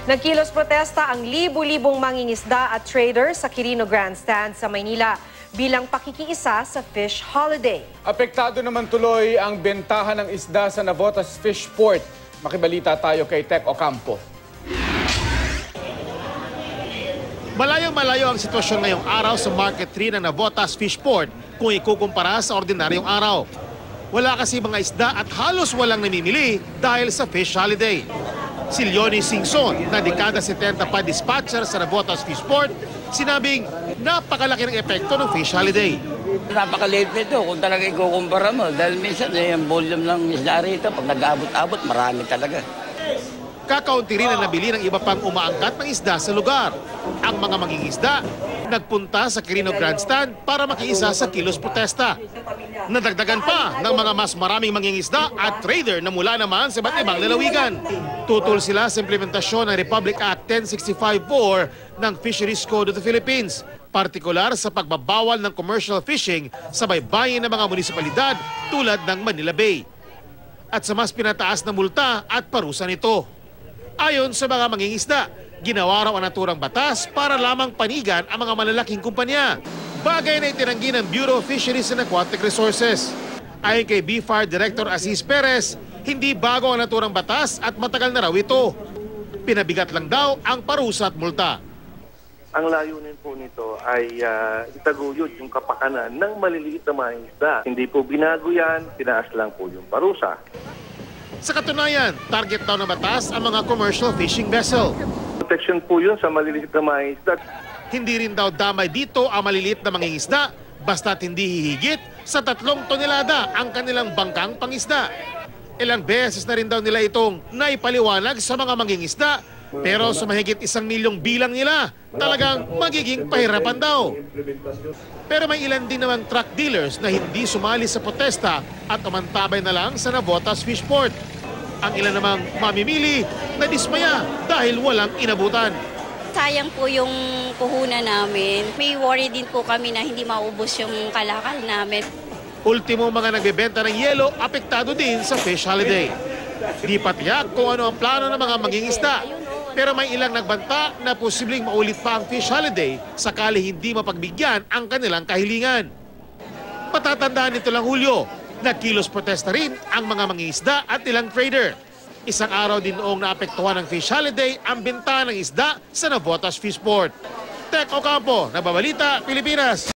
Nagkilos protesta ang libu-libong mangingisda at traders sa Quirino Grandstand sa Maynila bilang pakikiisa sa fish holiday. Apektado naman tuloy ang bentahan ng isda sa Navotas Fish Port. Makibalita tayo kay Tech Ocampo. Malayong-malayo ang sitwasyon ngayong araw sa Market 3 ng Navotas Fish Port kung ikukumpara sa ordinaryong araw. Wala kasi mga isda at halos walang namimili dahil sa fish holiday. Si Leonie Singson, na dekada 70 pa dispatcher sa Navotas Fish Port, sinabing napakalaki ng epekto ng fish holiday. Napakaliit nito kung talaga ikukumpara mo dahil minsan yung volume ng isda rito pag nag-abot-abot marami talaga. Kakaunti rin ang nabili ng iba pang umaangkat ng isda sa lugar. Ang mga mangingisda nagpunta sa Quirino Grandstand para makiisa sa kilos protesta. Nadagdagan pa ng mga mas maraming mangingisda at trader na mula naman sa iba't ibang lalawigan. Tutol sila sa implementasyon ng Republic Act 10654 ng Fisheries Code of the Philippines, partikular sa pagbabawal ng commercial fishing sa baybayin ng mga munisipalidad tulad ng Manila Bay. At sa mas pinataas na multa at parusa nito. Ayon sa mga mangingisda, ginawa raw ang naturang batas para lamang panigan ang mga malalaking kumpanya. Bagay na itinanggi ng Bureau of Fisheries and Aquatic Resources. Ayon kay BFAR Director Aziz Perez, hindi bago ang naturang batas at matagal na raw ito. Pinabigat lang daw ang parusa at multa. Ang layunin po nito ay itaguyod yung kapakanan ng maliliit na mga isda. Hindi po binago yan, tinaas lang po yung parusa. Sa katunayan, target daw ng batas ang mga commercial fishing vessel. Protection po yun sa maliliit na mga isda. Hindi rin daw damay dito ang maliliit na mangingisda basta't hindi hihigit sa 3 tonelada ang kanilang bangkang pangisda. Ilang beses na rin daw nila itong naipaliwanag sa mga mangingisda, pero sa mahigit 1 milyong bilang nila, talagang magiging pahirapan daw. Pero may ilan din namang truck dealers na hindi sumali sa protesta at umantabay na lang sa Navotas Fish Port. Ang ilan namang mamimili na dismaya dahil walang inabutan. Sayang po yung puhunan namin. May worry din po kami na hindi maubos yung kalakal namin. Ultimo mga nagbebenta ng yelo, apektado din sa fish holiday. Di pa tiyak kung ano ang plano ng mga mangingisda. Pero may ilang nagbanta na posibleng maulit pa ang fish holiday sakali hindi mapagbigyan ang kanilang kahilingan. Patatandaan nito lang Hulyo, nagkilos protesta rin ang mga mangingisda at ilang trader. Isang araw din noong naapektuhan ng fish holiday ang benta ng isda sa Navotas Fish Port. Tech Ocampo, Nagbabalita, Pilipinas.